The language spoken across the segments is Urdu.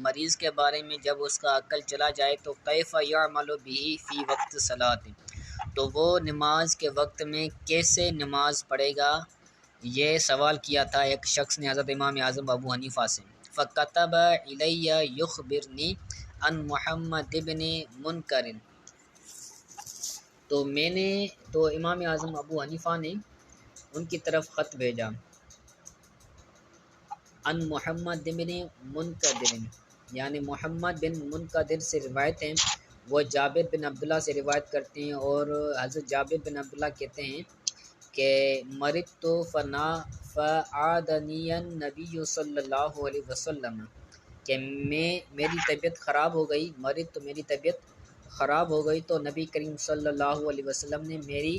مریض کے بارے میں جب اس کا عقل چلا جائے تو کیف یعمل بہ فی وقت صلاۃ، تو وہ نماز کے وقت میں کیسے نماز پڑھے گا؟ یہ سوال کیا تھا ایک شخص نے حضرت امام اعظم ابو حنیفہ سے۔ فکتب الی یخبرنی عن محمد بن منکر، تو امام اعظم ابو حنیفہ نے ان کی طرف خط بھیجا، ان محمد بن منکدر، یعنی محمد بن منکدر سے روایت ہے، وہ جابر بن عبداللہ سے روایت کرتے ہیں، اور حضرت جابر بن عبداللہ کہتے ہیں کہ مرضت فعادنی النبی صلی اللہ علیہ وسلم، کہ میری طبیعت خراب ہو گئی، مرض تو میری طبیعت خراب ہو گئی تو نبی کریم صلی اللہ علیہ وسلم نے میری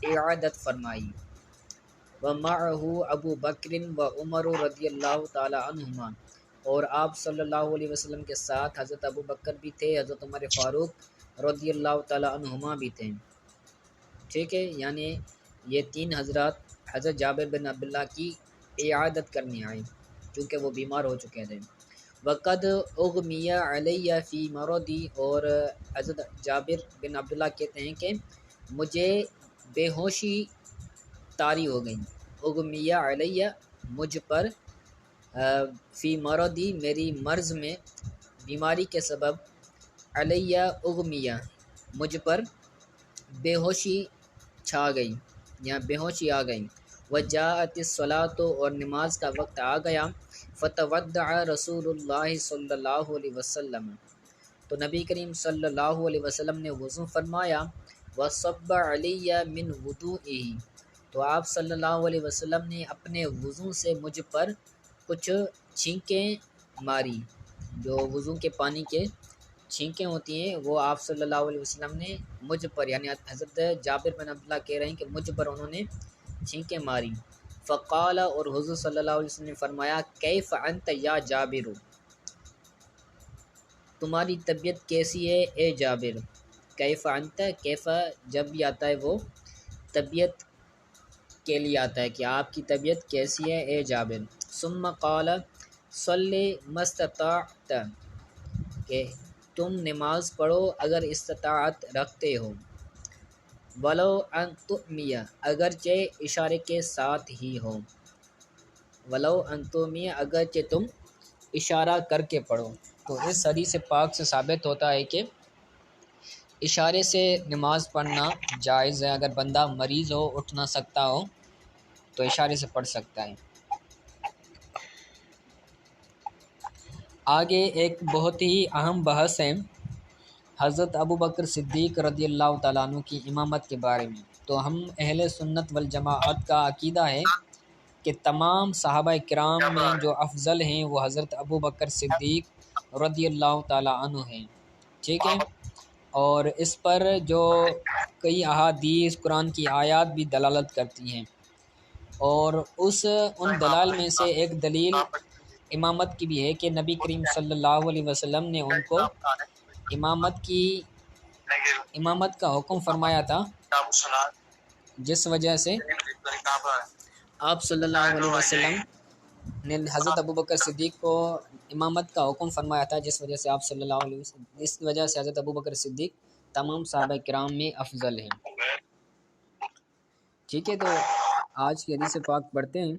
اعادت فرمائی۔ ومعہ ابو بکر و عمر رضی اللہ تعالی عنہما، اور آپ صلی اللہ علیہ وسلم کے ساتھ حضرت ابو بکر بھی تھے، حضرت عمر فاروق رضی اللہ تعالی عنہما بھی تھے۔ ٹھیک ہے، یعنی یہ تین حضرات حضرت جابر بن عبداللہ کی اعادت کرنے آئے چونکہ وہ بیمار ہو چکے تھے۔ وقد اغمی علی فی مرضی، اور حضرت جابر بن عبداللہ کہتے ہیں کہ مجھے بے ہوشی طاری ہو گئی، اغمی علی مجھ پر، فی مرضی میری مرض میں، بیماری کے سبب، علی اغمیہ مجھ پر بے ہوشی چھا گئی یا بے ہوشی آ گئی۔ وجاءت الصلاۃ، اور نماز کا وقت آ گیا۔ فتودع رسول اللہ صلی اللہ علیہ وسلم، تو نبی کریم صلی اللہ علیہ وسلم نے وضو فرمایا۔ وصب علی من وضوئہ، تو آپ صلی اللہ علیہ وسلم نے اپنے وضو سے مجھ پر کچھ چھینکیں ماری، جو وضو کے پانی کے چھینکیں ہوتی ہیں وہ آپ صلی اللہ علیہ وسلم نے مجھ پر، یعنی حضرت جابر بن عبداللہ کہہ رہے ہیں کہ مجھ پر انہوں نے چھینکیں ماری۔ فقال، اور حضور صلی اللہ علیہ وسلم نے فرمایا، کیف انت یا جابر، تمہاری طبیعت کیسی ہے اے جابر؟ کیف انت، کیف جب بھی آتا ہے وہ طبیعت کے لیے آتا ہے کہ آپ کی طبیعت کیسی ہے اے جابر۔ ثم قال صلی ما استطعت، کہ تم نماز پڑھو اگر استطاعت رکھتے ہو، ولو ان تؤمی، اگرچہ اشارے کے ساتھ ہی ہو، ولو ان تؤمی اگرچہ تم اشارہ کر کے پڑھو۔ تو اس حدیث پاک سے ثابت ہوتا ہے کہ اشارے سے نماز پڑھنا جائز ہے، اگر بندہ مریض ہو، اٹھ نہ سکتا ہو تو اشارے سے پڑھ سکتا ہے۔ آگے ایک بہت ہی اہم بحث ہے حضرت ابو بکر صدیق رضی اللہ تعالیٰ عنہ کی امامت کے بارے میں۔ تو ہم اہل سنت والجماعت کا عقیدہ ہے کہ تمام صحابہ کرام میں جو افضل ہیں وہ حضرت ابو بکر صدیق رضی اللہ تعالیٰ عنہ ہیں، ٹھیک ہے، اور اس پر جو کئی احادیث قرآن کی آیات بھی دلالت کرتی ہیں، اور ان دلال میں سے ایک دلیل امامت کی بھی ہے کہ نبی کریم صلی اللہ علیہ وسلم نے ان کو امامت کا حکم فرمایا تھا، جس وجہ سے آپ صلی اللہ علیہ وسلم نے حضرت ابو بکر صدیق کو امامت کا حکم فرمایا تھا، جس وجہ سے آپ صلی اللہ علیہ وسلم، اس وجہ سے حضرت ابو بکر صدیق تمام صحابہ کرام میں افضل ہیں۔ ٹھیک ہے، تو آج کی حدیث پاک پڑھتے ہیں۔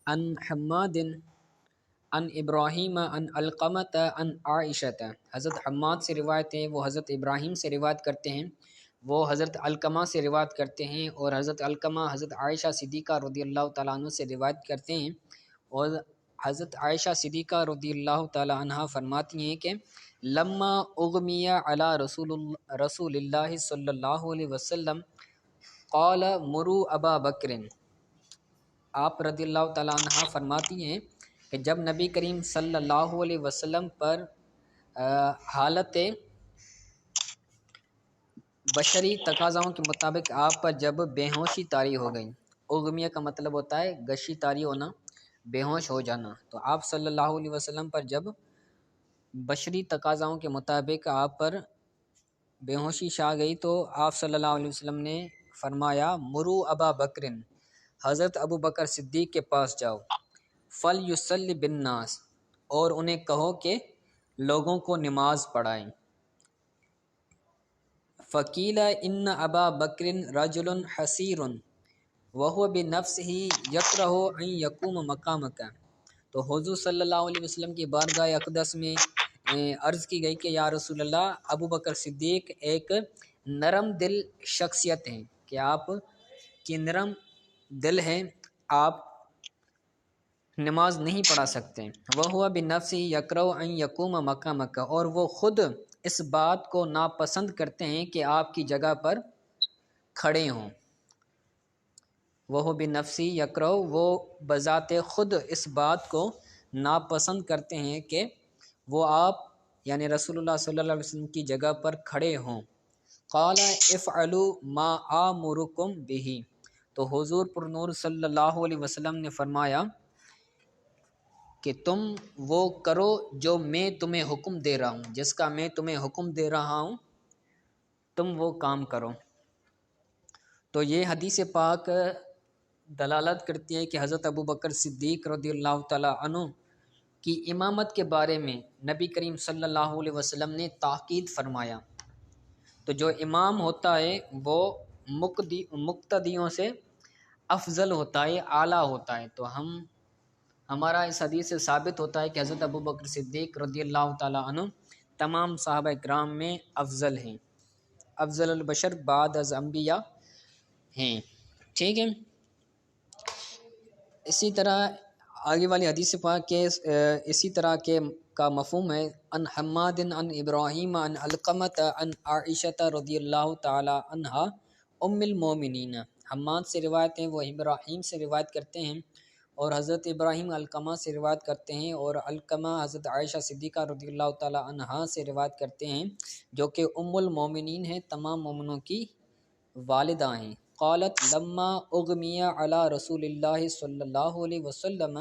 ان حماد ان ابراہیم ان علقمۃ ان عائشۃ، حضرت حماد سے روایت ہے، وہ حضرت ابراہیم سے روایت کرتے ہیں، وہ حضرت علقمہ سے روایت کرتے ہیں، اور حضرت علقمہ حضرت عائشہ صدیقہ رضی اللہ تعالیٰ عنہ سے روایت کرتے ہیں، اور حضرت عائشہ صدیقہ رضی اللہ تعالیٰ عنہ فرماتی ہیں کہ لما اغمی علی رسول اللہ صلی اللہ علیہ وسلم قال مروا ابا بکر، آپ رضی اللہ تعالیٰ عنہ فرماتی ہیں کہ جب نبی کریم صلی اللہ علیہ وسلم پر حالت بشری تقاضاؤں کے مطابق آپ پر جب بے ہوشی طاری ہو گئی، اغمیہ کا مطلب ہوتا ہے غشی طاری ہونا، بے ہوش ہو جانا، تو آپ صلی اللہ علیہ وسلم پر جب بشری تقاضاؤں کے مطابق آپ پر بے ہوشی چھا گئی تو آپ صلی اللہ علیہ وسلم نے فرمایا مرو ابا بکرن، حضرت ابو بکر صدیق کے پاس جاؤ، فلیصلی بالناس، اور انہیں کہو کہ لوگوں کو نماز پڑھائیں۔ فقیل ان ابا بکر رجل حسیر وهو بنفسه یکرہ ان یقوم مقامک۔ تو حضور صلی اللہ علیہ وسلم کی بارگاہ اقدس میں عرض کی گئی کہ یا رسول اللہ، ابو بکر صدیق ایک نرم دل شخصیت ہیں، کہ آپ کی نرم دل ہیں، آپ نماز نہیں پڑھا سکتے۔ وَهُوَ بِنَفْسِهِ يَكْرَهُ أَن يَقُومَ مَقَامَكَ، اور وہ خود اس بات کو ناپسند کرتے ہیں کہ آپ کی جگہ پر کھڑے ہوں۔ وہ بنفسی یکرہ، وہ بذات خود اس بات کو ناپسند کرتے ہیں کہ وہ آپ یعنی رسول اللہ صلی اللہ علیہ وسلم کی جگہ پر کھڑے ہوں۔ قال افعلوا ما آمرکم بہ، تو حضور پر نور صلی اللہ علیہ وسلم نے فرمایا کہ تم وہ کرو جو میں تمہیں حکم دے رہا ہوں، جس کا میں تمہیں حکم دے رہا ہوں تم وہ کام کرو۔ تو یہ حدیث پاک دلالت کرتی ہے کہ حضرت ابو بکر صدیق رضی اللہ تعالیٰ عنہ کی امامت کے بارے میں نبی کریم صلی اللہ علیہ وسلم نے تاکید فرمایا۔ تو جو امام ہوتا ہے وہ مقتدیوں سے افضل ہوتا ہے، اعلیٰ ہوتا ہے۔ تو ہمارا اس حدیث سے ثابت ہوتا ہے کہ حضرت ابو بکر صدیق رضی اللہ تعالیٰ عنہ تمام صحابہ کرام میں افضل ہیں، افضل البشر بعد از انبیاء ہیں۔ ٹھیک ہے، اسی طرح آگے والی حدیث پاک کے اسی طرح کے کا مفہوم ہے۔ ان حماد ان ابراہیم ان علقمۃ ان عائشہ رضی اللہ تعالی عنہا ام المومنین۔ حماد سے روایت ہیں، وہ ابراہیم سے روایت کرتے ہیں، اور حضرت ابراہیم علقمہ سے روایت کرتے ہیں، اور علقمہ حضرت عائشہ صدیقہ رضی اللہ تعالی عنہا سے روایت کرتے ہیں، جو کہ ام المومنین ہیں، تمام مومنوں کی والدہ ہیں۔ قالت لما اغمی علی رسول اللہ صلی اللہ علیہ وسلم،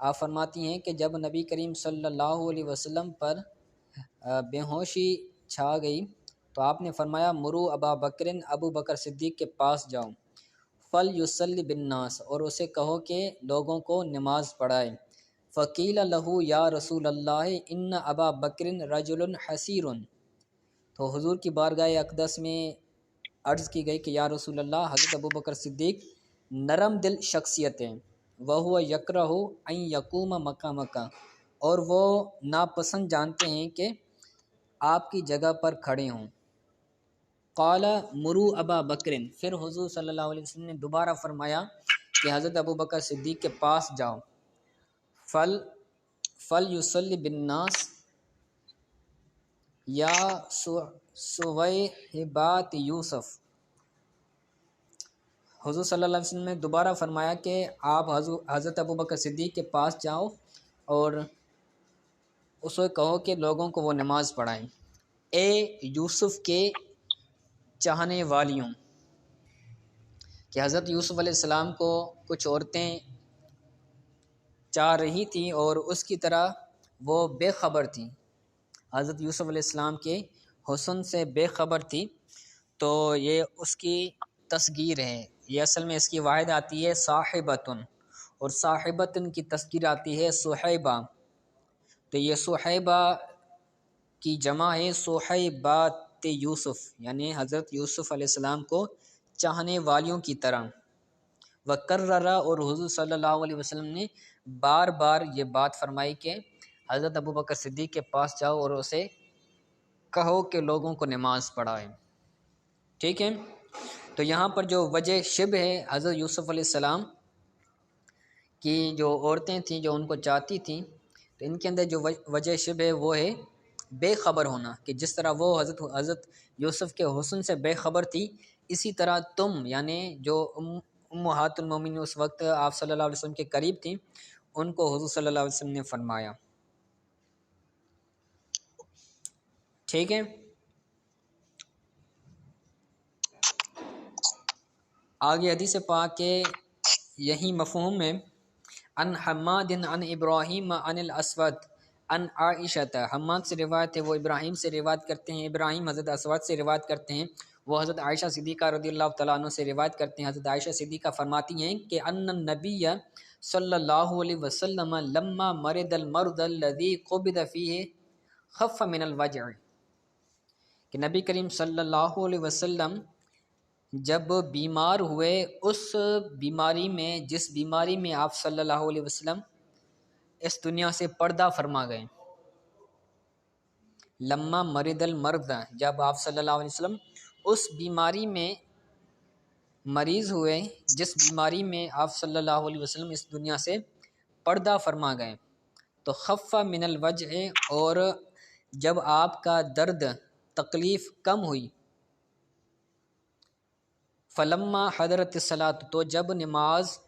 آپ فرماتی ہیں کہ جب نبی کریم صلی اللہ علیہ وسلم پر بے ہوشی چھا گئی تو آپ نے فرمایا مرو ابا بکر، ابو بکر صدیق کے پاس جاؤ، فل یصلی بالناس، اور اسے کہو کہ لوگوں کو نماز پڑھائے۔ فقیل لہو یا رسول اللہ ان ابا بکر رجل حسیر، تو حضور کی بارگاہ اقدس میں عرض کی گئی کہ یا رسول اللہ، حضرت ابو بکر صدیق نرم دل شخصیت ہیں، وَهُوَ يَكْرَهُ أَن يَقُومَ مَقَامَكَ، اور وہ ناپسند جانتے ہیں کہ آپ کی جگہ پر کھڑے ہوں۔ قال مرو ابا بکر، پھر حضور صلی اللہ علیہ وسلم نے دوبارہ فرمایا کہ حضرت ابو بکر صدیق کے پاس جاؤ، فل یصلی بالناس یا صویحبات یوسف۔ حضور صلی اللہ علیہ وسلم نے دوبارہ فرمایا کہ آپ حضرت ابو بکر صدیق کے پاس جاؤ اور اس کو کہو کہ لوگوں کو وہ نماز پڑھائیں۔ اے یوسف کے چاہنے والیوں، کہ حضرت یوسف علیہ السلام کو کچھ عورتیں چاہ رہی تھیں اور اس کی طرح وہ بے خبر تھیں، حضرت یوسف علیہ السلام کے حسن سے بے خبر تھی، تو یہ اس کی تصغیر ہے۔ یہ اصل میں اس کی واحد آتی ہے صاحبتن، اور صاحبتن کی تصغیر آتی ہے صحیبہ، تو یہ صحیبہ کی جمع ہے صحیبات یوسف، یعنی حضرت یوسف علیہ السلام کو چاہنے والیوں کی طرح۔ وکرر، اور حضور صلی اللہ علیہ وسلم نے بار بار یہ بات فرمائی کہ حضرت ابو بکر صدیق کے پاس جاؤ اور اسے کہو کہ لوگوں کو نماز پڑھائیں۔ ٹھیک ہے، تو یہاں پر جو وجہ شبہ ہے حضرت یوسف علیہ السلام کی جو عورتیں تھیں جو ان کو چاہتی تھیں، تو ان کے اندر جو وجہ شبہ ہے وہ ہے بے خبر ہونا، کہ جس طرح وہ حضرت یوسف کے حسن سے بے خبر تھی، اسی طرح تم یعنی جو امہات المومنین اس وقت آپ صلی اللہ علیہ وسلم کے قریب تھیں، ان کو حضور صلی اللہ علیہ وسلم نے فرمایا۔ ٹھیک ہے، آگے حدیث پاک کے یہی مفہوم ہے۔ ان حماد ان ابراہیم ان الاسود ان عائشہ، حماد سے روایت ہے، وہ ابراہیم سے روایت کرتے ہیں، ابراہیم حضرت اسود سے روایت کرتے ہیں، وہ حضرت عائشہ صدیقہ رضی اللہ تعالیٰ عنہ سے روایت کرتے ہیں۔ حضرت عائشہ صدیقہ فرماتی ہیں کہ ان النبی صلی اللہ علیہ وسلم لما مرض المرض الذي قبض فيه خف من الوجع، کہ نبی کریم صلی اللہ علیہ وسلم جب بیمار ہوئے اس بیماری میں جس بیماری میں آپ صلی اللہ علیہ وسلم اس دنیا سے پردہ فرما گئے. لما مرض المرض، جب آپ صلی اللہ علیہ وسلم اس بیماری میں مریض ہوئے جس بیماری میں آپ صلی اللہ علیہ وسلم اس دنیا سے پردہ فرما گئے، تو خف من الوجع، اور جب آپ کا درد تکلیف کم ہوئی، فلما حضرت الصلاۃ، تو جب نماز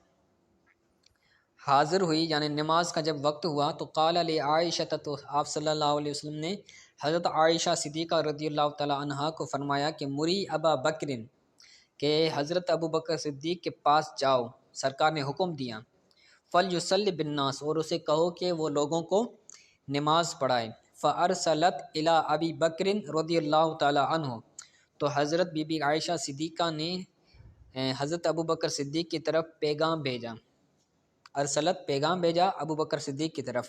حاضر ہوئی یعنی نماز کا جب وقت ہوا، تو قال لعائشہ، تو آپ صلی اللہ علیہ وسلم نے حضرت عائشہ صدیقہ رضی اللہ تعالی عنہا کو فرمایا کہ مری ابا بکر، کہ حضرت ابو بکر صدیق کے پاس جاؤ، سرکار نے حکم دیا. فلیصلی بالناس، اور اسے کہو کہ وہ لوگوں کو نماز پڑھائے. فارسلت الی ابی بکر رضی اللہ تعالی عنہ، تو حضرت بی بی عائشہ صدیقہ نے حضرت ابو بکر صدیق کی طرف پیغام بھیجا. ارسلت پیغام بھیجا ابو بکر صدیق کی طرف.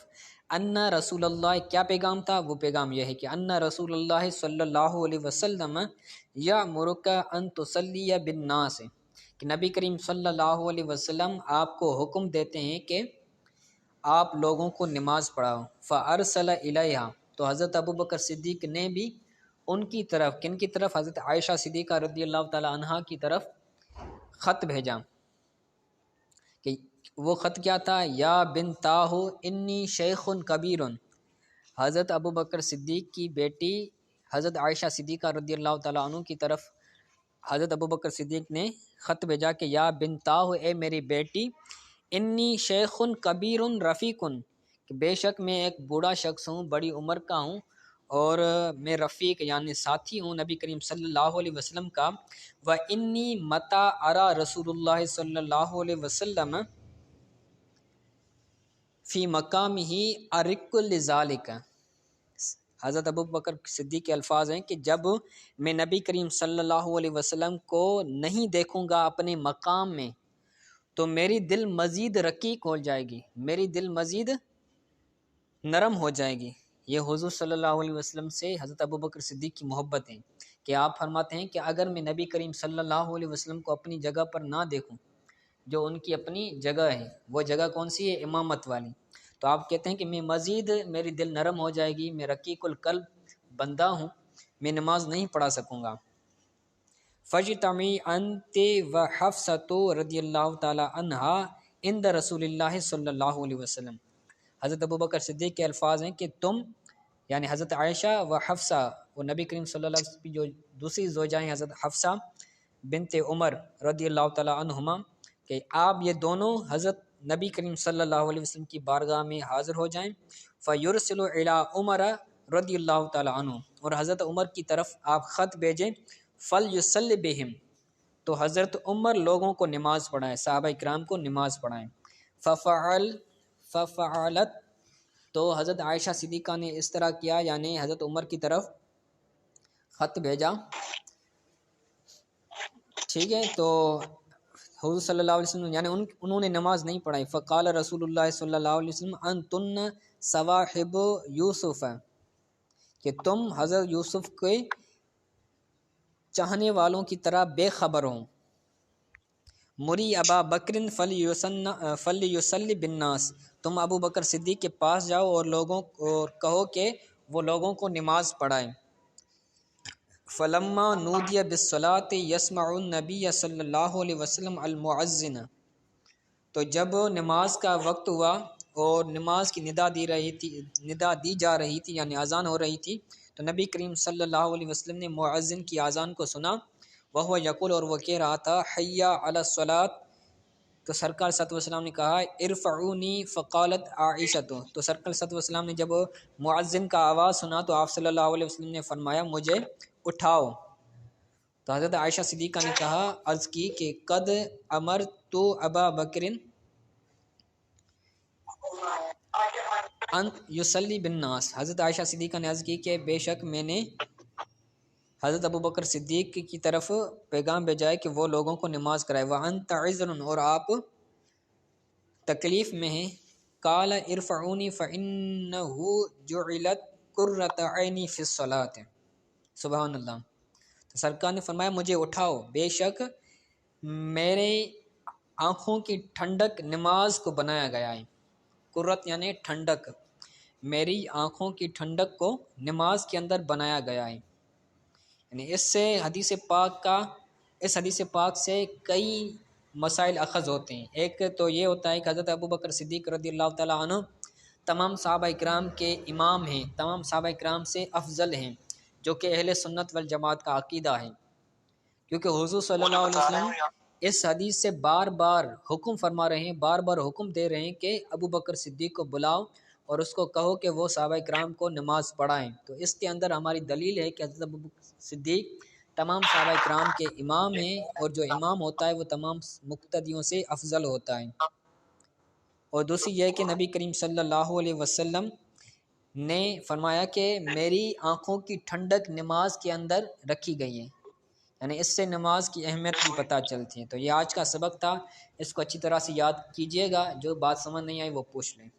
ان رسول اللہ، کیا پیغام تھا؟ وہ پیغام یہ ہے کہ ان رسول اللہ صلی اللہ علیہ وسلم یامرک ان تصلی بالناس، کہ نبی کریم صلی اللہ علیہ وسلم آپ کو حکم دیتے ہیں کہ آپ لوگوں کو نماز پڑھاؤ. فارسل الیہا، تو حضرت ابو بکر صدیق نے بھی ان کی طرف، کن کی طرف؟ حضرت عائشہ صدیقہ رضی اللہ تعالی عنہا کی طرف خط بھیجا. کہ وہ خط کیا تھا؟ یا بنتاہ انی شیخ کبیر، حضرت ابو بکر صدیق کی بیٹی حضرت عائشہ صدیقہ رضی اللہ تعالیٰ عنہ کی طرف حضرت ابو بکر صدیق نے خط بھیجا کہ یا بنتاہ، اے میری بیٹی، انی شیخ کبیر رفیق، کہ بے شک میں ایک بوڑھا شخص ہوں، بڑی عمر کا ہوں، اور میں رفیق یعنی ساتھی ہوں نبی کریم صلی اللہ علیہ وسلم کا. وَإِنِّي مَتَى أَرَى رسول اللہ صلی اللہ علیہ وسلم فی مقامہ ارق لذالک، حضرت ابو بکر صدیق کے الفاظ ہیں کہ جب میں نبی کریم صلی اللہ علیہ وسلم کو نہیں دیکھوں گا اپنے مقام میں، تو میری دل مزید رقیق ہو جائے گی، میری دل مزید نرم ہو جائے گی. یہ حضور صلی اللہ علیہ وسلم سے حضرت ابو بکر صدیق کی محبت ہے کہ آپ فرماتے ہیں کہ اگر میں نبی کریم صلی اللہ علیہ وسلم کو اپنی جگہ پر نہ دیکھوں، جو ان کی اپنی جگہ ہے، وہ جگہ کون سی ہے؟ امامت والی، تو آپ کہتے ہیں کہ میں مزید میری دل نرم ہو جائے گی، میں رقیق القلب بندہ ہوں، میں نماز نہیں پڑھا سکوں گا. فاجتمعی انت وحفصۃ رضی اللہ تعالی عنہا عند رسول اللہ صلی اللہ علیہ وسلم. حضرت ابو بکر صدیق کے الفاظ ہیں کہ تم یعنی حضرت عائشہ و حفصہ، وہ نبی کریم صلی اللہ علیہ وسلم کی جو دوسری زوجائیں حضرت حفصہ بنت عمر رضی اللہ تعالی عنہما، کہ آپ یہ دونوں حضرت نبی کریم صلی اللہ علیہ وسلم کی بارگاہ میں حاضر ہو جائیں. فیرسل الی عمر رضی اللہ تعالی عنہ، اور حضرت عمر کی طرف آپ خط بھیجیں. فلیصلی بہم، تو حضرت عمر لوگوں کو نماز پڑھائیں، صحابہ اکرام کو نماز پڑھائیں. ففعلت، تو حضرت عائشہ صدیقہ نے اس طرح کیا، یعنی حضرت عمر کی طرف خط بھیجا. ٹھیک ہے، تو حضور صلی اللہ علیہ وسلم یعنی انہوں نے نماز نہیں پڑھائی. فقال رسول اللہ صلی اللہ علیہ وسلم انتن صواحب یوسف، کہ تم حضرت یوسف کے چاہنے والوں کی طرح بے خبر ہوں. مری ابا بکر فلیصلی بالناس، تم ابو بکر صدیق کے پاس جاؤ اور لوگوں کو کہو کہ وہ لوگوں کو نماز پڑھائیں. فلما نودی بالصلاۃ یسمع النبی صلی اللہ علیہ وسلم المؤذن، تو جب نماز کا وقت ہوا اور نماز کی ندا دی جا رہی تھی یعنی اذان ہو رہی تھی، تو نبی کریم صلی اللہ علیہ وسلم نے مؤذن کی اذان کو سنا. وہو یقول، اور وہ کہہ رہا تھا حی علی الصلاۃ، تو سرکار صلی اللہ علیہ وسلم نے کہا ارفعونی. فقالت عائشہ، تو سرکار صلی اللہ علیہ وسلم نے جب مؤذن کا آواز سنا تو آپ صلی اللہ علیہ وسلم نے فرمایا مجھے اٹھاؤ. تو حضرت عائشہ صدیقہ نے کہا، عرض کی کہ قد امرت ابا بکر ان یصلی بالناس، حضرت عائشہ صدیقہ نے عرض کی کہ بے شک میں نے حضرت ابو بکر صدیق کی طرف پیغام بھیجا ہے کہ وہ لوگوں کو نماز کرائے. وانت عذر، اور آپ تکلیف میں ہیں، قال ارفعونی فإنہ جعلت قرۃ عینی فی الصلاۃ، سبحان اللہ۔ تو سرکار نے فرمایا مجھے اٹھاؤ، بے شک میرے آنکھوں کی ٹھنڈک نماز کو بنایا گیا ہے۔ قرۃ یعنی ٹھنڈک، میری آنکھوں کی ٹھنڈک کو نماز کے اندر بنایا گیا ہے۔ یعنی اس حدیث پاک سے کئی مسائل اخذ ہوتے ہیں۔ ایک تو یہ ہوتا ہے کہ حضرت ابوبکر صدیق رضی اللہ تعالیٰ عنہ تمام صحابہ اکرام کے امام ہیں، تمام صحابہ اکرام سے افضل ہیں، جو کہ اہل سنت والجماعت کا عقیدہ ہے، کیونکہ حضور صلی اللہ علیہ وسلم اس حدیث سے بار بار حکم فرما رہے ہیں، بار بار حکم دے رہے ہیں کہ ابوبکر صدیق کو بلاؤ اور اس کو کہو کہ وہ صحابہ اکرام کو نماز پڑھائیں۔ تو اس کے اندر ہماری دلیل ہے کہ حضرت ابوبکر صدیق تمام صحابہ اکرام کے امام ہیں، اور جو امام ہوتا ہے وہ تمام مقتدیوں سے افضل ہوتا ہے۔ اور دوسری یہ کہ نبی کریم صلی اللہ علیہ وسلم نے فرمایا کہ میری آنکھوں کی ٹھنڈک نماز کے اندر رکھی گئی ہے، یعنی اس سے نماز کی اہمیت بھی پتہ چلتی ہے۔ تو یہ آج کا سبق تھا، اس کو اچھی طرح سے یاد کیجئے گا، جو بات سمجھ نہیں آئی وہ پوچھ لیں۔